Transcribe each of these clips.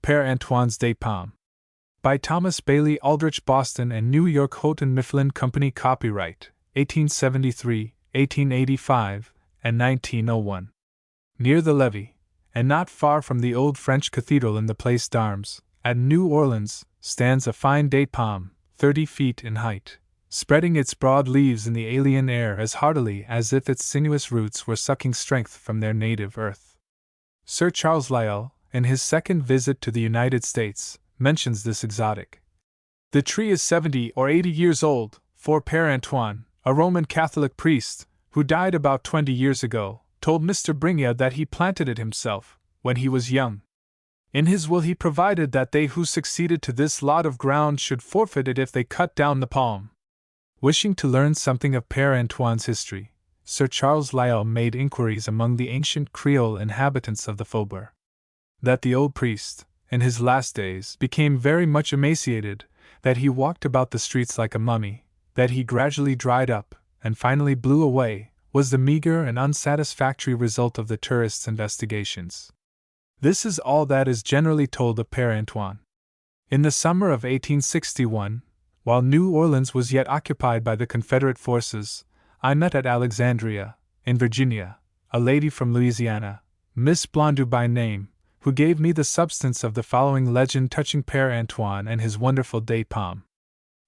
Pere Antoine's Date Palm. By Thomas Bailey Aldrich, Boston and New York Houghton Mifflin Company. Copyright 1873, 1885, and 1901. Near the levee, and not far from the old French cathedral in the Place d'Armes, at New Orleans, stands a fine date palm, 30 feet in height, spreading its broad leaves in the alien air as heartily as if its sinuous roots were sucking strength from their native earth. Sir Charles Lyell, in his second visit to the United States, mentions this exotic. The tree is 70 or 80 years old, for Pere Antoine, a Roman Catholic priest, who died about 20 years ago, told Mr. Bringia that he planted it himself, when he was young. In his will he provided that they who succeeded to this lot of ground should forfeit it if they cut down the palm. Wishing to learn something of Pere Antoine's history, Sir Charles Lyell made inquiries among the ancient Creole inhabitants of the faubourg. That the old priest, in his last days, became very much emaciated, that he walked about the streets like a mummy, that he gradually dried up, and finally blew away, was the meager and unsatisfactory result of the tourist's investigations. This is all that is generally told of Pere Antoine. In the summer of 1861, while New Orleans was yet occupied by the Confederate forces, I met at Alexandria, in Virginia, a lady from Louisiana, Miss Blondeau by name, who gave me the substance of the following legend touching Pere Antoine and his wonderful date palm.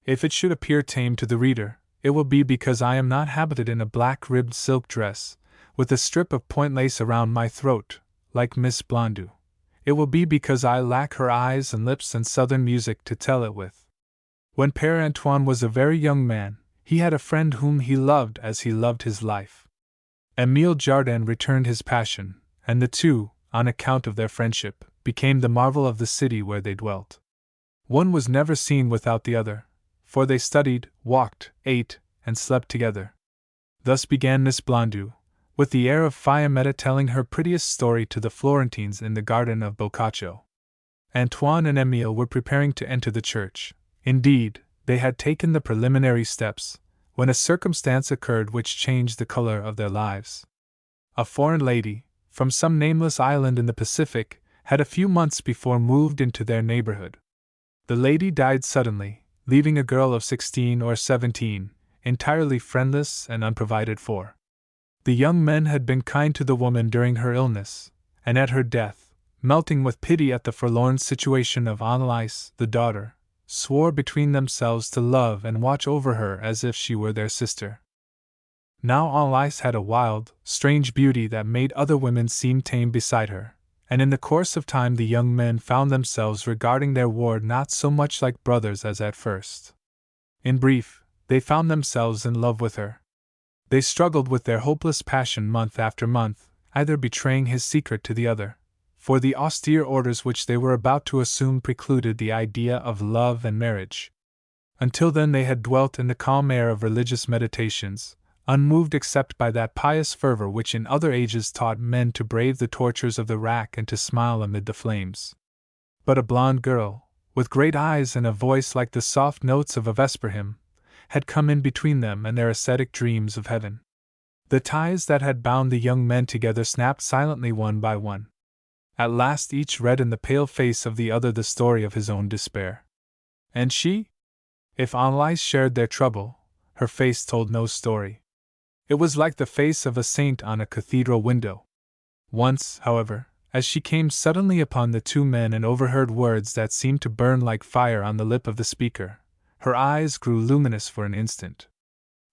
If it should appear tame to the reader, it will be because I am not habited in a black-ribbed silk dress, with a strip of point lace around my throat, like Miss Blondeau. It will be because I lack her eyes and lips and southern music to tell it with. When Pere Antoine was a very young man, he had a friend whom he loved as he loved his life. Émile Jardin returned his passion, and the two, on account of their friendship, became the marvel of the city where they dwelt. One was never seen without the other, for they studied, walked, ate, and slept together. Thus began Miss Blondeau, with the air of Fiammetta telling her prettiest story to the Florentines in the garden of Boccaccio. Antoine and Émile were preparing to enter the church. Indeed, they had taken the preliminary steps, when a circumstance occurred which changed the color of their lives. A foreign lady, from some nameless island in the Pacific, had a few months before moved into their neighborhood. The lady died suddenly, leaving a girl of 16 or 17, entirely friendless and unprovided for. The young men had been kind to the woman during her illness, and at her death, melting with pity at the forlorn situation of Annelise, the daughter, swore between themselves to love and watch over her as if she were their sister. Now Annelise had a wild, strange beauty that made other women seem tame beside her, and in the course of time the young men found themselves regarding their ward not so much like brothers as at first. In brief, they found themselves in love with her. They struggled with their hopeless passion month after month, either betraying his secret to the other, for the austere orders which they were about to assume precluded the idea of love and marriage. Until then they had dwelt in the calm air of religious meditations, unmoved except by that pious fervor which in other ages taught men to brave the tortures of the rack and to smile amid the flames. But a blonde girl, with great eyes and a voice like the soft notes of a vesper hymn, had come in between them and their ascetic dreams of heaven. The ties that had bound the young men together snapped silently one by one. At last each read in the pale face of the other the story of his own despair. And she? If Annelise shared their trouble, her face told no story. It was like the face of a saint on a cathedral window. Once, however, as she came suddenly upon the two men and overheard words that seemed to burn like fire on the lip of the speaker, her eyes grew luminous for an instant.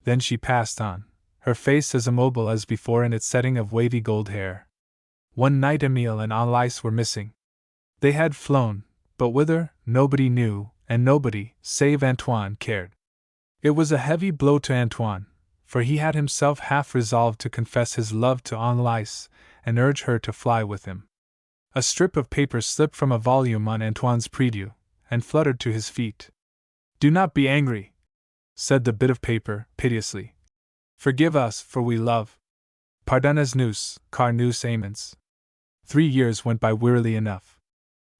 Then she passed on, her face as immobile as before in its setting of wavy gold hair. One night Émile and Annelise were missing. They had flown, but whither, nobody knew, and nobody, save Antoine, cared. It was a heavy blow to Antoine, for he had himself half resolved to confess his love to Annelise and urge her to fly with him. A strip of paper slipped from a volume on Antoine's prie-dieu, and fluttered to his feet. "Do not be angry," said the bit of paper, piteously. "Forgive us, for we love. Pardonnez nous, car nous aimons." 3 years went by wearily enough.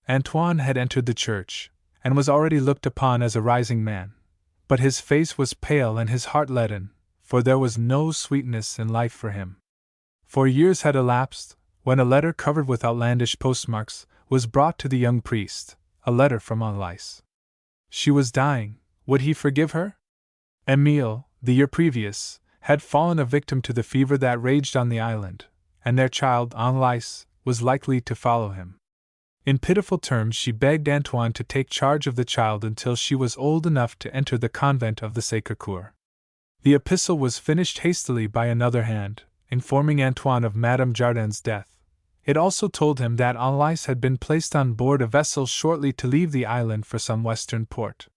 Antoine had entered the church, and was already looked upon as a rising man, but his face was pale and his heart leaden, for there was no sweetness in life for him. 4 years had elapsed, when a letter covered with outlandish postmarks was brought to the young priest, a letter from Anlice. She was dying. Would he forgive her? Emile, the year previous, had fallen a victim to the fever that raged on the island, and their child, Anlice, was likely to follow him. In pitiful terms she begged Antoine to take charge of the child until she was old enough to enter the convent of the Sacré-Cœur. The epistle was finished hastily by another hand, informing Antoine of Madame Jardin's death. It also told him that Anlice had been placed on board a vessel shortly to leave the island for some western port.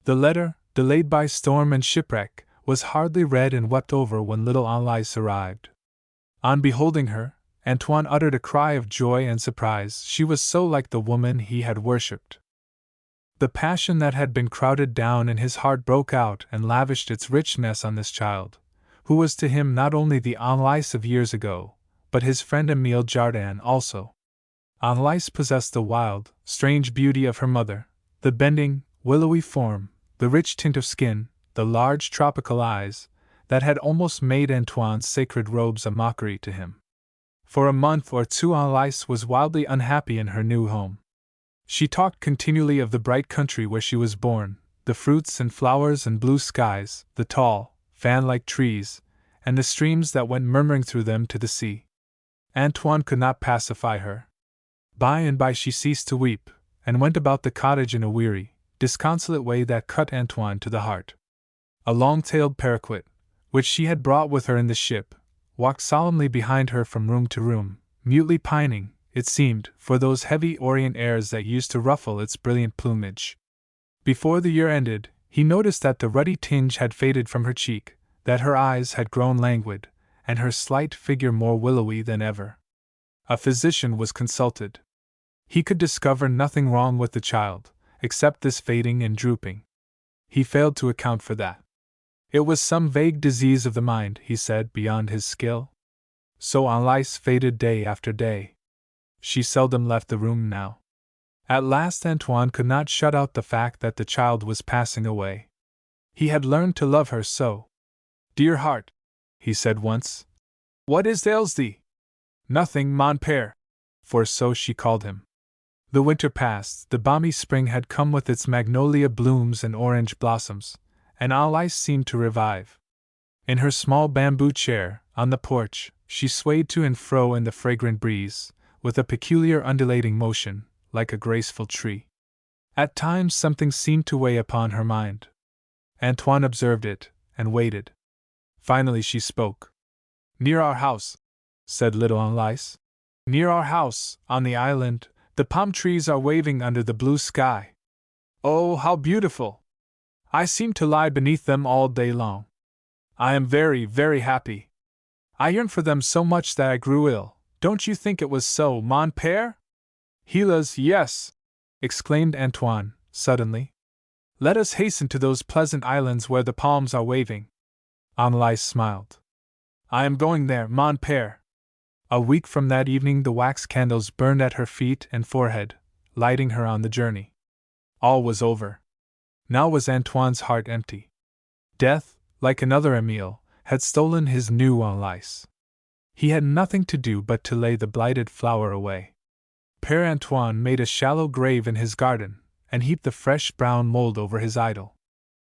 The letter, delayed by storm and shipwreck, was hardly read and wept over when little Anlice arrived. On beholding her, Antoine uttered a cry of joy and surprise. She was so like the woman he had worshipped. The passion that had been crowded down in his heart broke out and lavished its richness on this child, who was to him not only the Anlice of years ago, but his friend Emile Jardin also. Anlice possessed the wild, strange beauty of her mother, the bending, willowy form, the rich tint of skin, the large tropical eyes, that had almost made Antoine's sacred robes a mockery to him. For a month or two Anlice was wildly unhappy in her new home. She talked continually of the bright country where she was born, the fruits and flowers and blue skies, the tall, fan-like trees, and the streams that went murmuring through them to the sea. Antoine could not pacify her. By and by she ceased to weep, and went about the cottage in a weary, disconsolate way that cut Antoine to the heart. A long-tailed paroquet, which she had brought with her in the ship, walked solemnly behind her from room to room, mutely pining, it seemed, for those heavy Orient airs that used to ruffle its brilliant plumage. Before the year ended, he noticed that the ruddy tinge had faded from her cheek, that her eyes had grown languid, and her slight figure more willowy than ever. A physician was consulted. He could discover nothing wrong with the child, except this fading and drooping. He failed to account for that. It was some vague disease of the mind, he said, beyond his skill. So Anlice faded day after day. She seldom left the room now. At last Antoine could not shut out the fact that the child was passing away. He had learned to love her so. "Dear heart," he said once, "what ails thee?" "Nothing, mon père," for so she called him. The winter passed, the balmy spring had come with its magnolia blooms and orange blossoms, and Anlice seemed to revive. In her small bamboo chair, on the porch, she swayed to and fro in the fragrant breeze, with a peculiar undulating motion, like a graceful tree. At times something seemed to weigh upon her mind. Antoine observed it, and waited. Finally she spoke. "Near our house," said little Anlice. "Near our house, on the island, the palm trees are waving under the blue sky. Oh, how beautiful! I seem to lie beneath them all day long. I am very, very happy. I yearn for them so much that I grew ill. Don't you think it was so, mon père?" "Hélas, yes!" exclaimed Antoine, suddenly. "Let us hasten to those pleasant islands where the palms are waving." Anlice smiled. "I am going there, mon père." A week from that evening the wax candles burned at her feet and forehead, lighting her on the journey. All was over. Now was Antoine's heart empty. Death, like another Emile, had stolen his new Anlice. He had nothing to do but to lay the blighted flower away. Pere Antoine made a shallow grave in his garden, and heaped the fresh brown mold over his idol.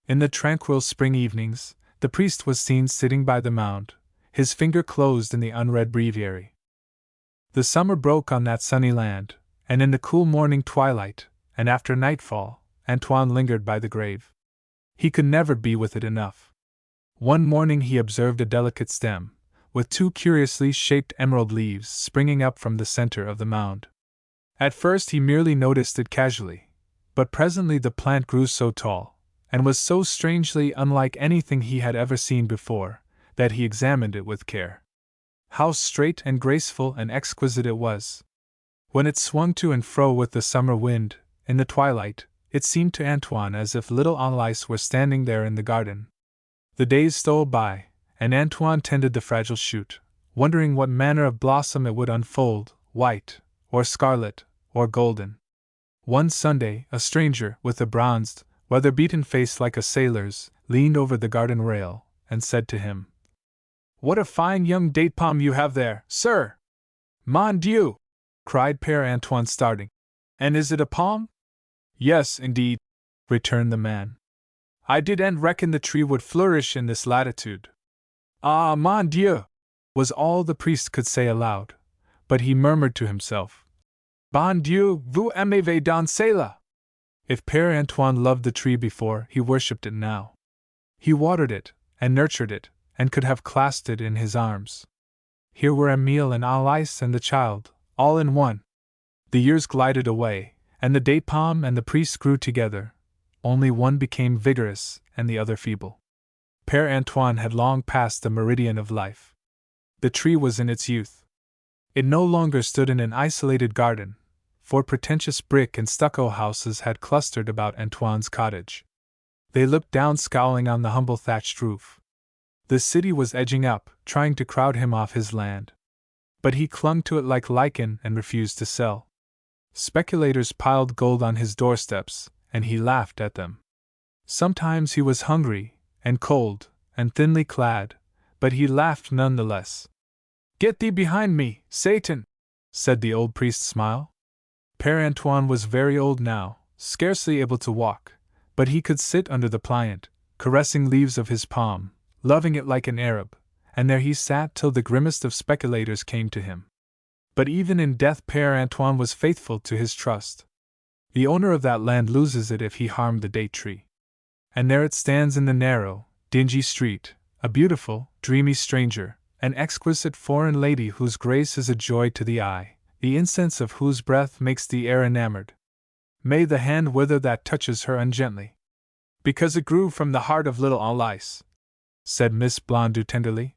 In the tranquil spring evenings, the priest was seen sitting by the mound, his finger closed in the unread breviary. The summer broke on that sunny land, and in the cool morning twilight, and after nightfall, Antoine lingered by the grave. He could never be with it enough. One morning he observed a delicate stem, with two curiously shaped emerald leaves springing up from the center of the mound. At first he merely noticed it casually, but presently the plant grew so tall, and was so strangely unlike anything he had ever seen before, that he examined it with care. How straight and graceful and exquisite it was! When it swung to and fro with the summer wind, in the twilight, it seemed to Antoine as if little Anlice were standing there in the garden. The days stole by, and Antoine tended the fragile shoot, wondering what manner of blossom it would unfold, white, or scarlet, or golden. One Sunday, a stranger, with a bronzed, weather-beaten face like a sailor's, leaned over the garden rail, and said to him, "What a fine young date palm you have there, sir! Mon Dieu! cried Pere Antoine, starting. And is it a palm? Yes, indeed, returned the man. I didn't reckon the tree would flourish in this latitude. Ah, mon Dieu! Was all the priest could say aloud, but he murmured to himself, Bon Dieu, vous aimez danser là? If Pere Antoine loved the tree before, he worshipped it now. He watered it, and nurtured it, and could have clasped it in his arms. Here were Emile and Alice and the child, all in one. The years glided away, and the date palm and the priest grew together. Only one became vigorous, and the other feeble. Pere Antoine had long passed the meridian of life. The tree was in its youth. It no longer stood in an isolated garden, for pretentious brick and stucco houses had clustered about Antoine's cottage. They looked down scowling on the humble thatched roof. The city was edging up, trying to crowd him off his land. But he clung to it like lichen and refused to sell. Speculators piled gold on his doorsteps, and he laughed at them. Sometimes he was hungry, and cold, and thinly clad, but he laughed none the less. Get thee behind me, Satan! Said the old priest's smile. Pere Antoine was very old now, scarcely able to walk, but he could sit under the pliant, caressing leaves of his palm, loving it like an Arab, and there he sat till the grimmest of speculators came to him. But even in death Pere Antoine was faithful to his trust. The owner of that land loses it if he harm the date tree. And there it stands in the narrow, dingy street, a beautiful, dreamy stranger, an exquisite foreign lady whose grace is a joy to the eye, the incense of whose breath makes the air enamored. May the hand wither that touches her ungently. Because it grew from the heart of little Alice, said Miss Blondeau tenderly.